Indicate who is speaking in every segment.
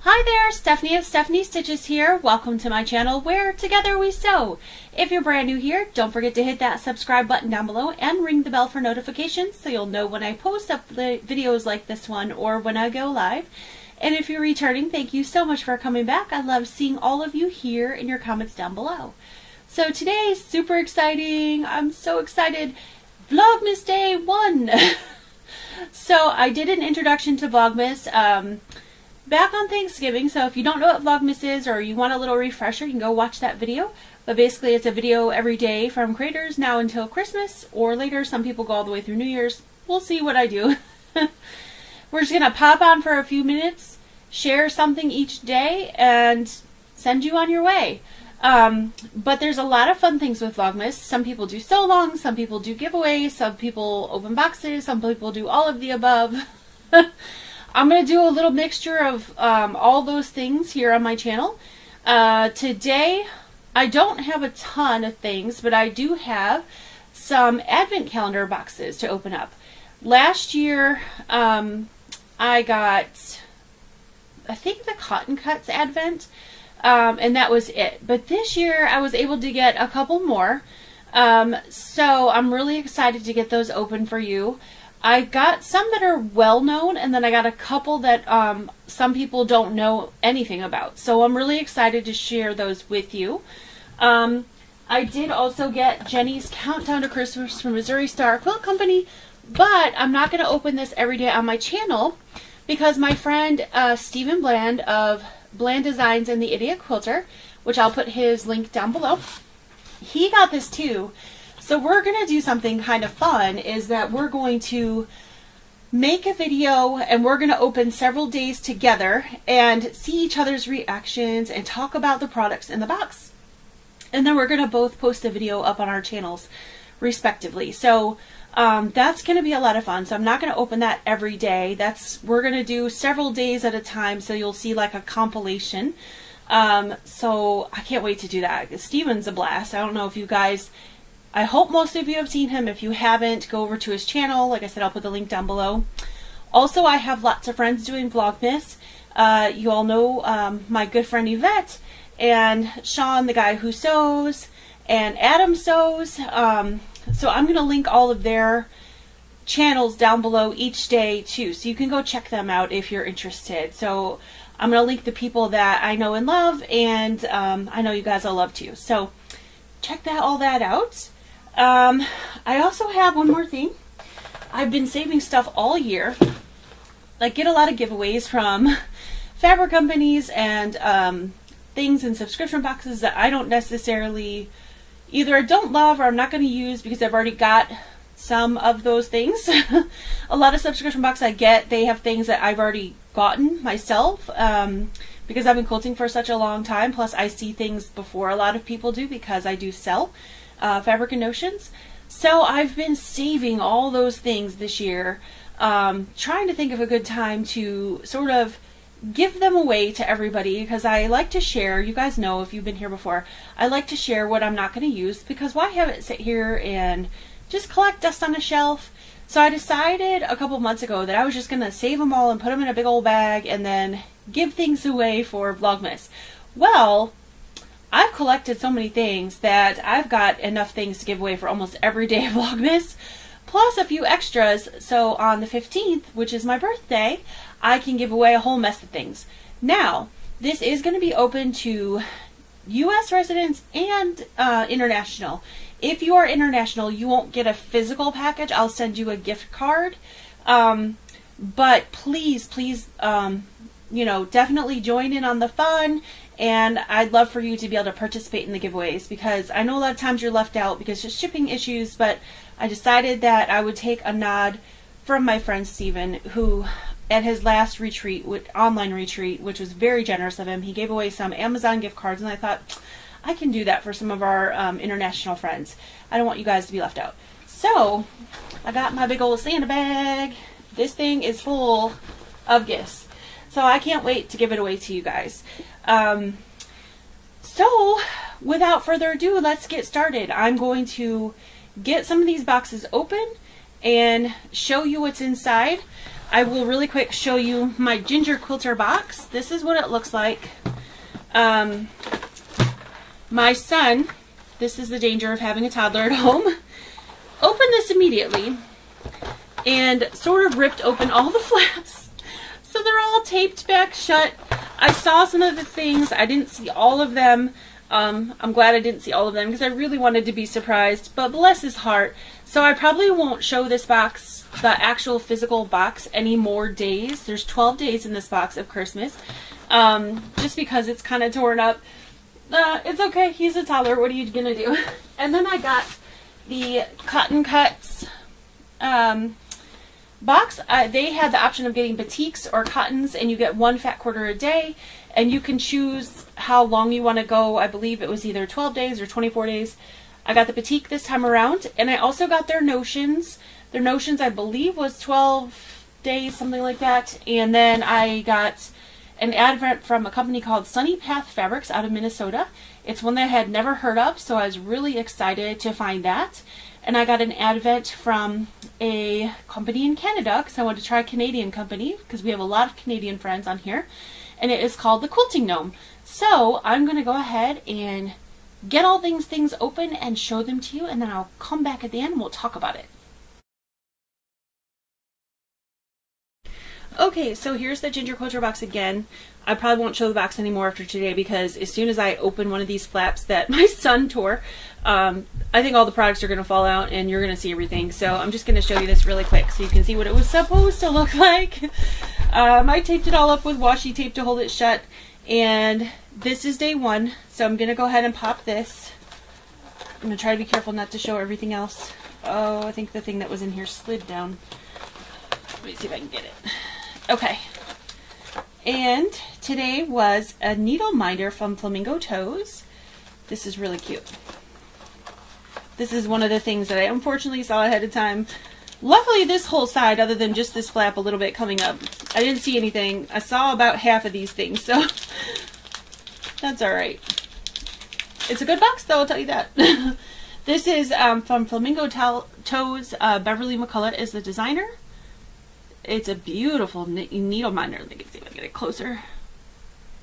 Speaker 1: Hi there, Stephanie of Stephanie Stitches here. Welcome to my channel where together we sew. If you're brand new here, don't forget to hit that subscribe button down below and ring the bell for notifications so you'll know when I post up videos like this one or when I go live. And if you're returning, thank you so much for coming back. I love seeing all of you here in your comments down below. So today is super exciting. I'm so excited. Vlogmas Day 1. So I did an introduction to Vlogmas back on Thanksgiving, so if you don't know what Vlogmas is or you want a little refresher, you can go watch that video. But basically it's a video every day from creators now until Christmas, or later some people go all the way through New Year's. We'll see what I do. We're just gonna pop on for a few minutes, share something each day, and send you on your way. But there's a lot of fun things with Vlogmas. Some people do sew-alongs, some people do giveaways, some people open boxes, some people do all of the above. I'm going to do a little mixture of all those things here on my channel. Today, I don't have a ton of things, but I do have some advent calendar boxes to open up. Last year, I got, I think, the Cotton Cuts Advent, and that was it. But this year, I was able to get a couple more, so I'm really excited to get those open for you. I got some that are well known, and then I got a couple that some people don't know anything about. So I'm really excited to share those with you. I did also get Jenny's Countdown to Christmas from Missouri Star Quilt Company, but I'm not going to open this every day on my channel because my friend Stephen Bland of Bland Designs and the Idiot Quilter, which I'll put his link down below, he got this too. So we're going to do something kind of fun, is that we're going to make a video and we're going to open several days together and see each other's reactions and talk about the products in the box. And then we're going to both post a video up on our channels respectively. So that's going to be a lot of fun. So I'm not going to open that every day. We're going to do several days at a time, so you'll see like a compilation. So I can't wait to do that. Steven's a blast. I don't know if you guys... I hope most of you have seen him. If you haven't, go over to his channel. Like I said, I'll put the link down below. Also, I have lots of friends doing Vlogmas. You all know my good friend Yvette and Sean, the guy who sews, and Adam sews. So I'm going to link all of their channels down below each day too. So you can go check them out if you're interested. So I'm going to link the people that I know and love, and I know you guys will love too. So check all that out. I also have one more thing. I've been saving stuff all year. I get a lot of giveaways from fabric companies and things in subscription boxes that I don't necessarily, either I don't love or I'm not going to use because I've already got some of those things. A lot of subscription boxes I get, they have things that I've already gotten myself because I've been quilting for such a long time. Plus I see things before a lot of people do because I do sell fabric and notions. So I've been saving all those things this year, trying to think of a good time to sort of give them away to everybody, because I like to share. You guys know, if you've been here before, I like to share what I'm not going to use, because why have it sit here and just collect dust on a shelf? So I decided a couple months ago that I was just going to save them all and put them in a big old bag and then give things away for Vlogmas. Well, I've collected so many things that I've got enough things to give away for almost every day of Vlogmas, plus a few extras. So on the 15th, which is my birthday, I can give away a whole mess of things. Now, this is going to be open to U.S. residents and international. If you are international, you won't get a physical package. I'll send you a gift card. But please, you know, definitely join in on the fun, and I'd love for you to be able to participate in the giveaways, because I know a lot of times you're left out because of shipping issues, but I decided that I would take a nod from my friend Steven, who at his last retreat, online retreat, which was very generous of him, he gave away some Amazon gift cards, and I thought, I can do that for some of our international friends. I don't want you guys to be left out. So I got my big old Santa bag. This thing is full of gifts. So I can't wait to give it away to you guys. So without further ado, let's get started. I'm going to get some of these boxes open and show you what's inside. I will really quick show you my ginger quilter box. This is what it looks like. My son, this is the danger of having a toddler at home, opened this immediately and sort of ripped open all the flaps. So they're all taped back shut. I saw some of the things. I didn't see all of them. I'm glad I didn't see all of them because I really wanted to be surprised, but bless his heart. So I probably won't show this box, the actual physical box, any more days. There's 12 days in this box of Christmas, just because it's kind of torn up. It's okay. He's a toddler. What are you going to do? And then I got the Cotton Cuts box. They had the option of getting batiks or cottons, and you get 1 fat quarter a day, and you can choose how long you want to go. I believe it was either 12 days or 24 days. I got the batik this time around, and I also got their notions. Their notions, I believe, was 12 days, something like that. And then I got an advent from a company called Sunny Path Fabrics out of Minnesota. It's one that I had never heard of, so I was really excited to find that. And I got an advent from a company in Canada because I wanted to try a Canadian company because we have a lot of Canadian friends on here. And it is called the Quilting Gnome. So I'm going to go ahead and get all things open and show them to you, and then I'll come back at the end and we'll talk about it. Okay, so here's the ginger quilter box again. I probably won't show the box anymore after today because as soon as I open one of these flaps that my son tore, I think all the products are going to fall out and you're going to see everything. So I'm just going to show you this really quick so you can see what it was supposed to look like. I taped it all up with washi tape to hold it shut, and this is day 1. So I'm going to go ahead and pop this. I'm going to try to be careful not to show everything else. Oh, I think the thing that was in here slid down. Let me see if I can get it. Okay, and today was a needle minder from Flamingo Toes. This is really cute. This is one of the things that I unfortunately saw ahead of time. Luckily this whole side, other than just this flap a little bit coming up, I didn't see anything. I saw about half of these things, so that's alright. It's a good box though, I'll tell you that. This is from Flamingo Toes. Beverly McCullough is the designer. It's a beautiful needle minder. Let me see if I can get it closer.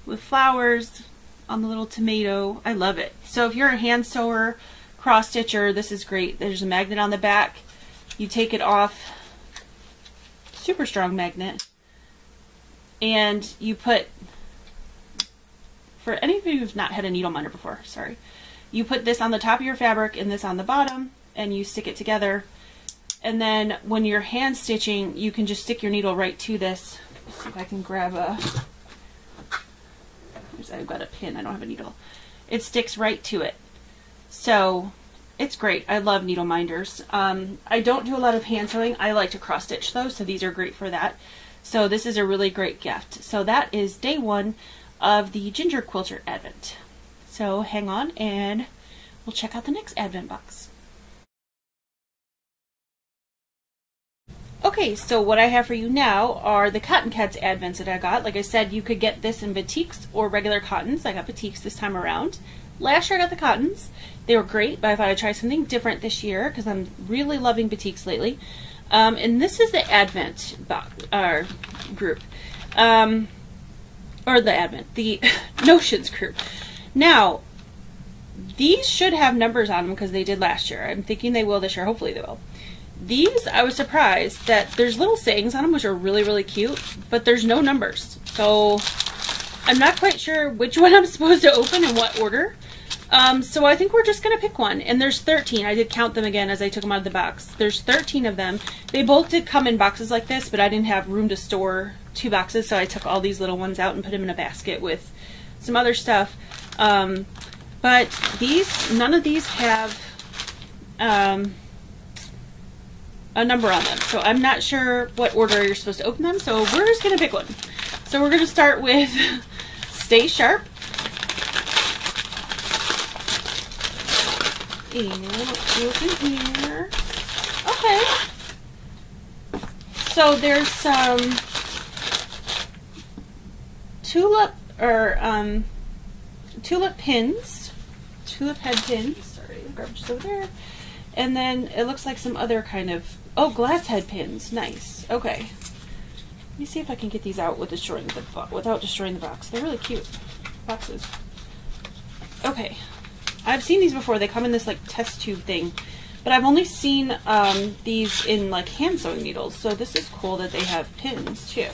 Speaker 1: With flowers on the little tomato. I love it. So if you're a hand sewer, cross stitcher, this is great. There's a magnet on the back. You take it off. Super strong magnet. And you put, for any of you who've not had a needle minder before, sorry. You put this on the top of your fabric and this on the bottom, and you stick it together. And then when you're hand stitching, you can just stick your needle right to this. Let's see if I can grab a, I've got a pin, I don't have a needle. It sticks right to it. So it's great. I love needle minders. I don't do a lot of hand sewing. I like to cross stitch though, so these are great for that. So this is a really great gift. So that is day 1 of the Ginger Quilter Advent. So hang on and we'll check out the next Advent box. Okay, so what I have for you now are the Cotton Cuts Advents that I got. Like I said, you could get this in batiks or regular cottons. I got batiks this time around. Last year I got the cottons. They were great, but I thought I'd try something different this year because I'm really loving batiks lately. And this is the Advent group. Or the Advent, the Notions group. Now, these should have numbers on them because they did last year. I'm thinking they will this year. Hopefully they will. These, I was surprised that there's little sayings on them, which are really, really cute, but there's no numbers. So I'm not quite sure which one I'm supposed to open in what order. So I think we're just going to pick one. And there's 13. I did count them again as I took them out of the box. There's 13 of them. They both did come in boxes like this, but I didn't have room to store 2 boxes, so I took all these little ones out and put them in a basket with some other stuff. But these, none of these have a number on them, so I'm not sure what order you're supposed to open them, so we're just gonna pick one. So we're gonna start with Stay Sharp, and let's open here. Okay, so there's some tulip pins, tulip head pins. Sorry, garbage over there. And then it looks like some other kind of, oh, glass head pins. Nice. Okay. Let me see if I can get these out without destroying the box. They're really cute boxes. Okay, I've seen these before. They come in this like test tube thing, but I've only seen these in like hand sewing needles. So this is cool that they have pins too.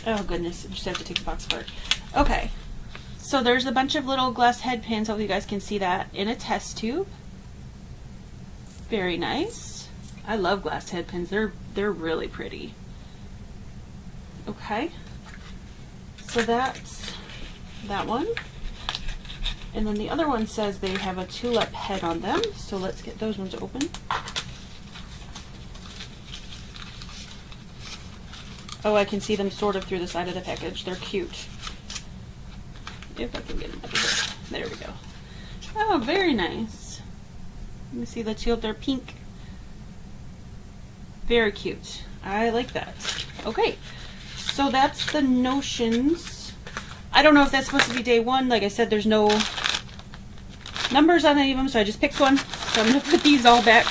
Speaker 1: Oh goodness, I just have to take the box apart. Okay, so there's a bunch of little glass head pins. Hopefully you guys can see that in a test tube. Very nice. I love glass head pins. They're really pretty. Okay, so that's that one. And then the other one says they have a tulip head on them. So let's get those ones open. Oh, I can see them sort of through the side of the package. They're cute. If I can get them up here. There we go. Oh, very nice. Let me see the tulip. They're pink. Very cute. I like that. Okay, so that's the notions. I don't know if that's supposed to be day one. Like I said, there's no numbers on any of them, so I just picked one. So I'm going to put these all back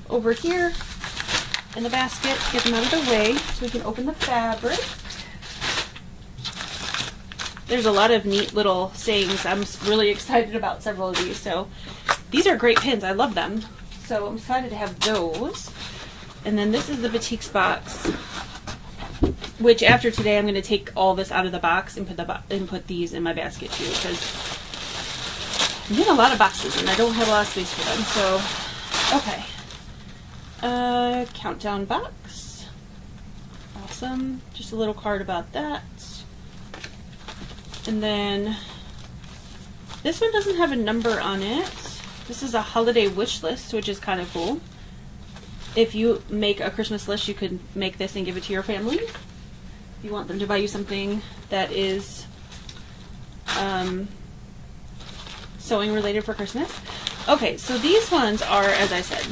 Speaker 1: over here in the basket, get them out of the way so we can open the fabric. There's a lot of neat little sayings. I'm really excited about several of these. So these are great pins. I love them. So I'm excited to have those. And then this is the Batiks box, which after today I'm going to take all this out of the box and put these in my basket too, because I'm getting a lot of boxes and I don't have a lot of space for them. So, okay. Countdown box. Awesome. Just a little card about that. And then this one doesn't have a number on it. This is a holiday wish list, which is kind of cool. If you make a Christmas list, you could make this and give it to your family. If you want them to buy you something that is sewing related for Christmas. Okay, so these ones are, as I said,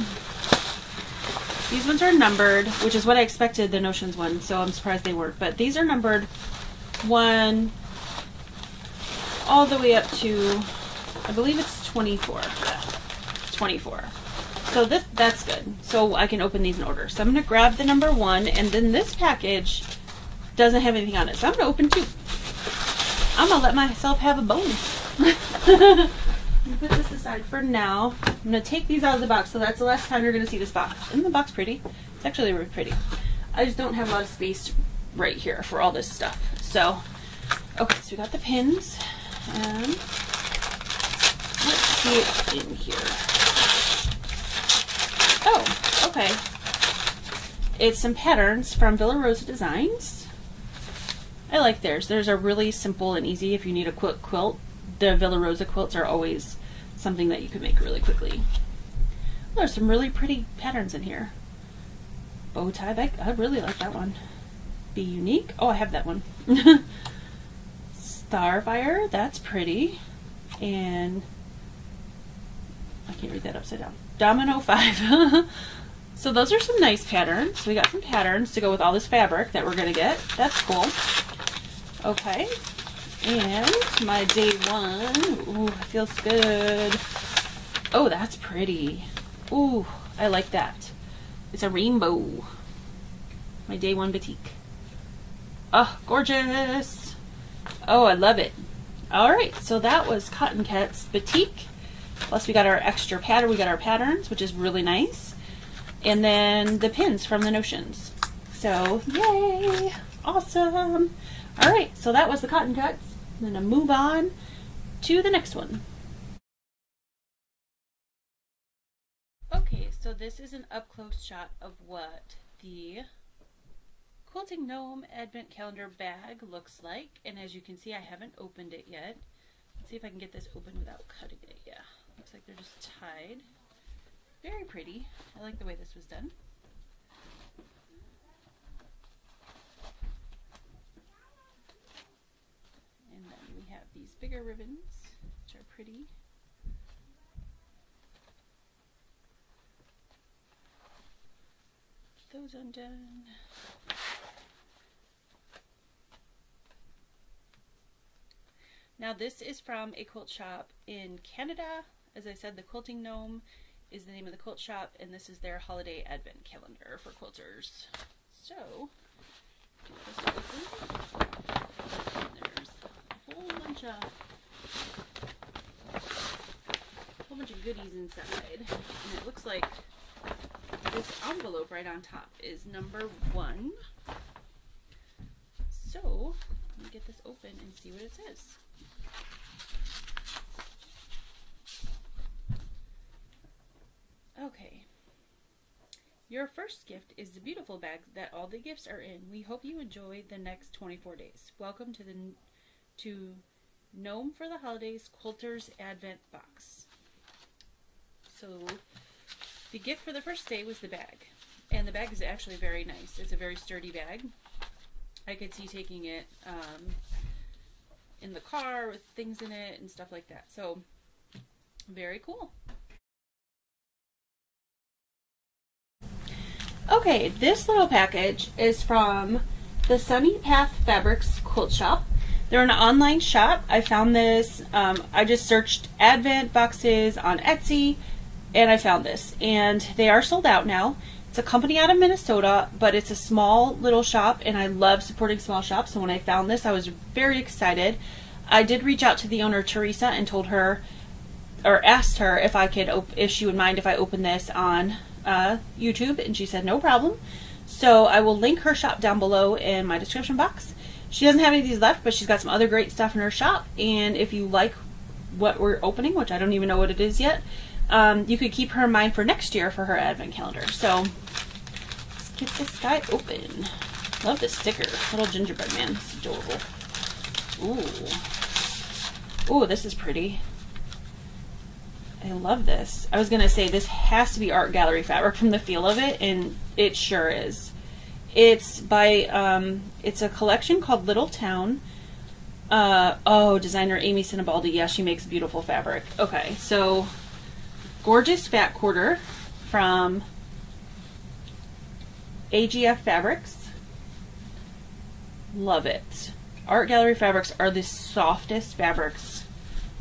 Speaker 1: these ones are numbered, which is what I expected the Notions one, so I'm surprised they weren't. But these are numbered 1 all the way up to, I believe it's 24. Yeah, 24. So that's good. So I can open these in order. So I'm going to grab the number 1, and then this package doesn't have anything on it. So I'm going to open 2. I'm going to let myself have a bonus. Put this aside for now. I'm going to take these out of the box, so that's the last time you're going to see this box. Isn't the box pretty? It's actually really pretty. I just don't have a lot of space right here for all this stuff. So, okay, so we got the pins. And let's see it in here. Oh, okay. It's some patterns from Villa Rosa Designs. I like theirs. Theirs are really simple and easy if you need a quick quilt. The Villa Rosa quilts are always something that you can make really quickly. There's some really pretty patterns in here. Bow tie, I really like that one. Be Unique. Oh, I have that one. Starfire, that's pretty. And I can't read that upside down. Domino 5. So those are some nice patterns. We got some patterns to go with all this fabric that we're going to get. That's cool. Okay. And my day 1. Ooh, it feels good. Oh, that's pretty. Ooh, I like that. It's a rainbow. My day 1 batik. Oh, gorgeous. Oh, I love it. Alright, so that was Cotton Cat's batik. Plus we got our extra pattern. We got our patterns, which is really nice. And then the pins from the Notions. So, yay! Awesome! Alright, so that was the Cotton Cuts. I'm going to move on to the next one. Okay, so this is an up-close shot of what the Quilting Gnome Advent Calendar bag looks like. And as you can see, I haven't opened it yet. Let's see if I can get this open without cutting it. Yeah, looks like they're just tied. Very pretty. I like the way this was done. And then we have these bigger ribbons, which are pretty. Those undone. Now this is from a quilt shop in Canada. As I said, the Quilting Gnome is the name of the quilt shop, and this is their holiday advent calendar for quilters. So, get this open. There's a whole bunch of goodies inside. And it looks like this envelope right on top is number 1. So, let me get this open and see what it says. Okay. Your first gift is the beautiful bag that all the gifts are in. We hope you enjoy the next 24 days. Welcome to Gnome for the Holidays Quilter's Advent Box. So the gift for the first day was the bag. And the bag is actually very nice. It's a very sturdy bag. I could see taking it in the car with things in it and stuff like that. So very cool. Okay, this little package is from the Sunny Path Fabrics Quilt Shop. They're an online shop. I found this, I just searched Advent boxes on Etsy and I found this. And they are sold out now. It's a company out of Minnesota, but it's a small little shop and I love supporting small shops. So when I found this, I was very excited. I did reach out to the owner, Teresa, and told her, or asked her if I could, if she would mind if I open this on YouTube, and she said no problem. So I will link her shop down below in my description box. She doesn't have any of these left, but she's got some other great stuff in her shop, and if you like what we're opening, which I don't even know what it is yet, you could keep her in mind for next year for her advent calendar. So let's get this guy open. Love this sticker. Little gingerbread man. It's adorable. Ooh. Ooh, this is pretty. I love this. I was going to say this has to be art gallery fabric from the feel of it, and it sure is. It's by, it's a collection called Little Town. Oh, designer Amy Sinibaldi. Yeah, she makes beautiful fabric. Okay, so gorgeous fat quarter from AGF Fabrics. Love it. Art gallery fabrics are the softest fabrics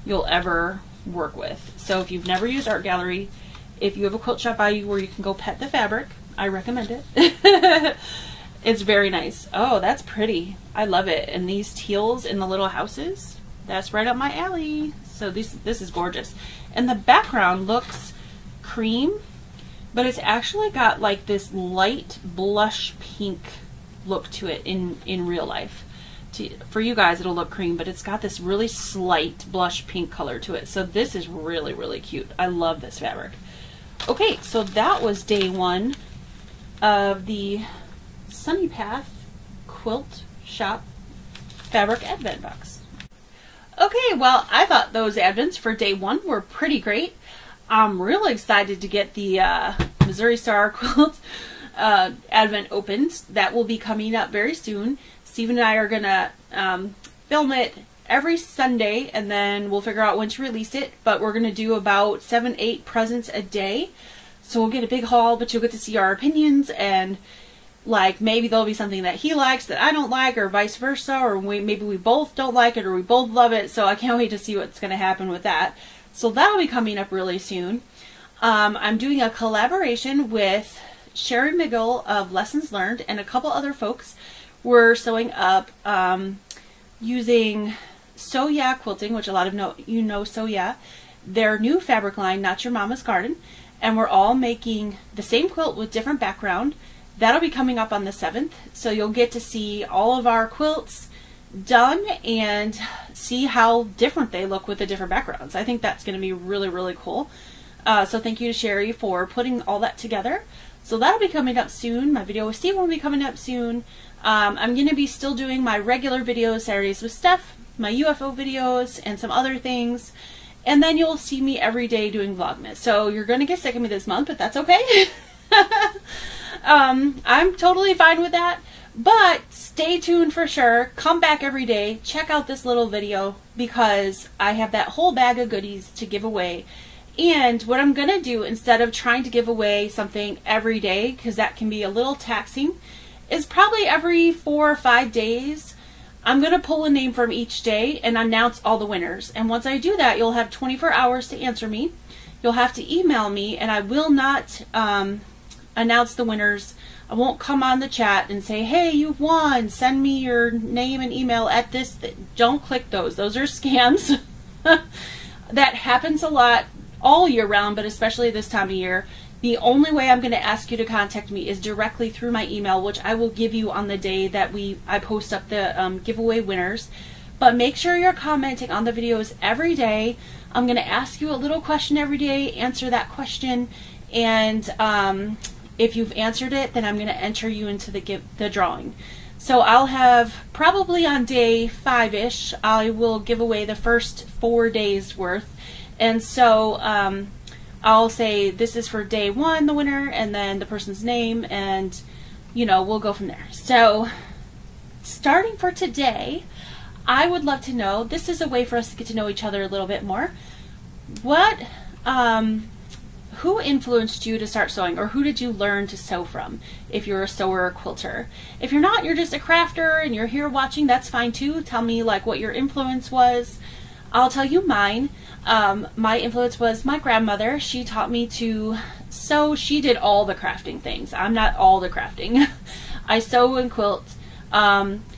Speaker 1: you'll ever work with. So if you've never used art gallery, if you have a quilt shop by you where you can go pet the fabric, I recommend it. It's very nice. Oh, that's pretty. I love it. And these teals in the little houses, that's right up my alley. So this is gorgeous. And the background looks cream, but it's actually got like this light blush pink look to it in real life. For you guys it'll look cream, but it's got this really slight blush pink color to it. So this is really, really cute. I love this fabric. Okay, so that was day 1 of the Sunny Path Quilt Shop Fabric Advent Box. Okay, well, I thought those advents for day 1 were pretty great. I'm really excited to get the Missouri Star Quilt Advent opened. That will be coming up very soon. Steven and I are gonna film it every Sunday, and then we'll figure out when to release it. But we're gonna do about 7-8 presents a day, so we'll get a big haul. But you'll get to see our opinions, and like maybe there'll be something that he likes that I don't like, or vice versa, or maybe we both don't like it, or we both love it. So I can't wait to see what's gonna happen with that. So that'll be coming up really soon. I'm doing a collaboration with Sherry McGill of Lessons Learned and a couple other folks. We're sewing up using So Yeah Quilting, which a lot of you know So Yeah, their new fabric line, Not Your Mama's Garden, and we're all making the same quilt with different background. That'll be coming up on the 7th, so you'll get to see all of our quilts done and see how different they look with the different backgrounds. I think that's going to be really, really cool. So thank you to Sherry for putting all that together. So that'll be coming up soon. My video with Steve will be coming up soon. I'm going to be still doing my regular videos, Saturdays with Steph, my UFO videos, and some other things. And then you'll see me every day doing Vlogmas. So you're going to get sick of me this month, but that's okay. I'm totally fine with that. But stay tuned for sure. Come back every day. Check out this little video because I have that whole bag of goodies to give away. And what I'm going to do, instead of trying to give away something every day, because that can be a little taxing, is probably every 4 or 5 days, I'm going to pull a name from each day and announce all the winners. And once I do that, you'll have 24 hours to answer me. You'll have to email me, and I will not announce the winners. I won't come on the chat and say, hey, you've won, send me your name and email at this. Don't click those. Those are scams. That happens a lot all year round, but especially this time of year. The only way I'm going to ask you to contact me is directly through my email, which I will give you on the day that I post up the giveaway winners. But make sure you're commenting on the videos every day. I'm going to ask you a little question every day, answer that question, and if you've answered it, then I'm going to enter you into the drawing. So I'll have, probably on day 5-ish, I will give away the first 4 days worth. And so I'll say this is for day 1, the winner, and then the person's name, and you know, we'll go from there. So starting for today, I would love to know, this is a way for us to get to know each other a little bit more. Who influenced you to start sewing, or who did you learn to sew from, if you're a sewer or quilter? If you're not, you're just a crafter and you're here watching, that's fine too. Tell me like what your influence was. I'll tell you mine. My influence was my grandmother. She taught me to sew. She did all the crafting things. I'm not all the crafting. I sew and quilt.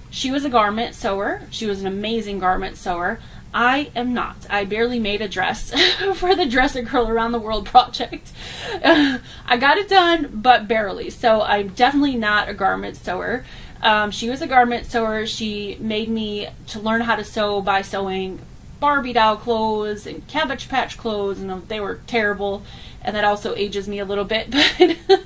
Speaker 1: She was a garment sewer. She was an amazing garment sewer. I am not. I barely made a dress for the Dress a Girl Around the World project. I got it done, but barely. So I'm definitely not a garment sewer. She was a garment sewer. She made me to learn how to sew by sewing Barbie doll clothes and Cabbage Patch clothes, and they were terrible. And that also ages me a little bit. But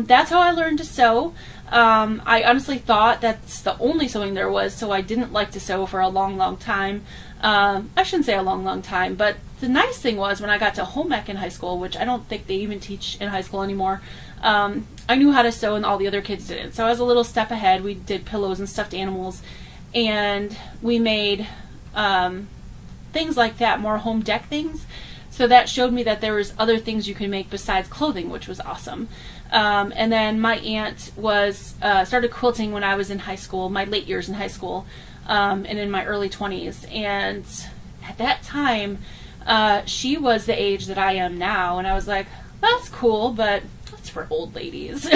Speaker 1: that's how I learned to sew. I honestly thought that's the only sewing there was, so I didn't like to sew for a long, long time. I shouldn't say a long, long time, but the nice thing was when I got to home ec in high school, which I don't think they even teach in high school anymore, I knew how to sew and all the other kids didn't. So I was a little step ahead. We did pillows and stuffed animals, and we made things like that, more home deck things. So that showed me that there was other things you can make besides clothing, which was awesome. And then my aunt was started quilting when I was in high school, my late years in high school, and in my early 20s. And at that time, she was the age that I am now, and I was like, that's cool, but that's for old ladies.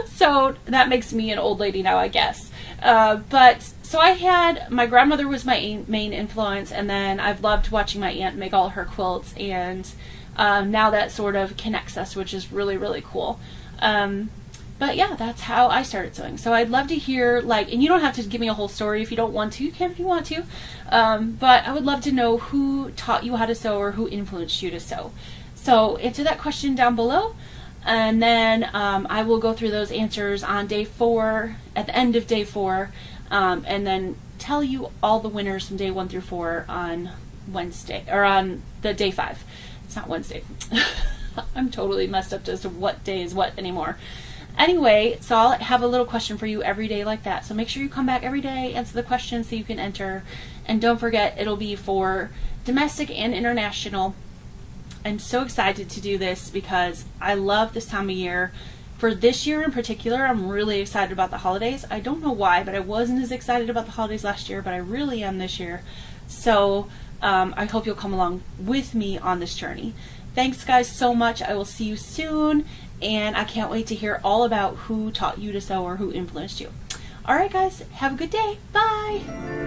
Speaker 1: So that makes me an old lady now, I guess. So I had, my grandmother was my main influence, and then I've loved watching my aunt make all her quilts, and now that sort of connects us, which is really, really cool. But yeah, that's how I started sewing. So I'd love to hear, like, and you don't have to give me a whole story if you don't want to. You can if you want to. But I would love to know who taught you how to sew or who influenced you to sew. So answer that question down below. And then I will go through those answers on day 4, at the end of day 4, and then tell you all the winners from day 1 through 4 on Wednesday, or on the day 5. It's not Wednesday. I'm totally messed up as to what day is what anymore. Anyway, so I'll have a little question for you every day like that. So make sure you come back every day, answer the questions so you can enter. And don't forget, it'll be for domestic and international. I'm so excited to do this because I love this time of year. For this year in particular, I'm really excited about the holidays. I don't know why, but I wasn't as excited about the holidays last year, but I really am this year. So I hope you'll come along with me on this journey. Thanks guys so much. I will see you soon, and I can't wait to hear all about who taught you to sew or who influenced you. Alright guys, have a good day. Bye!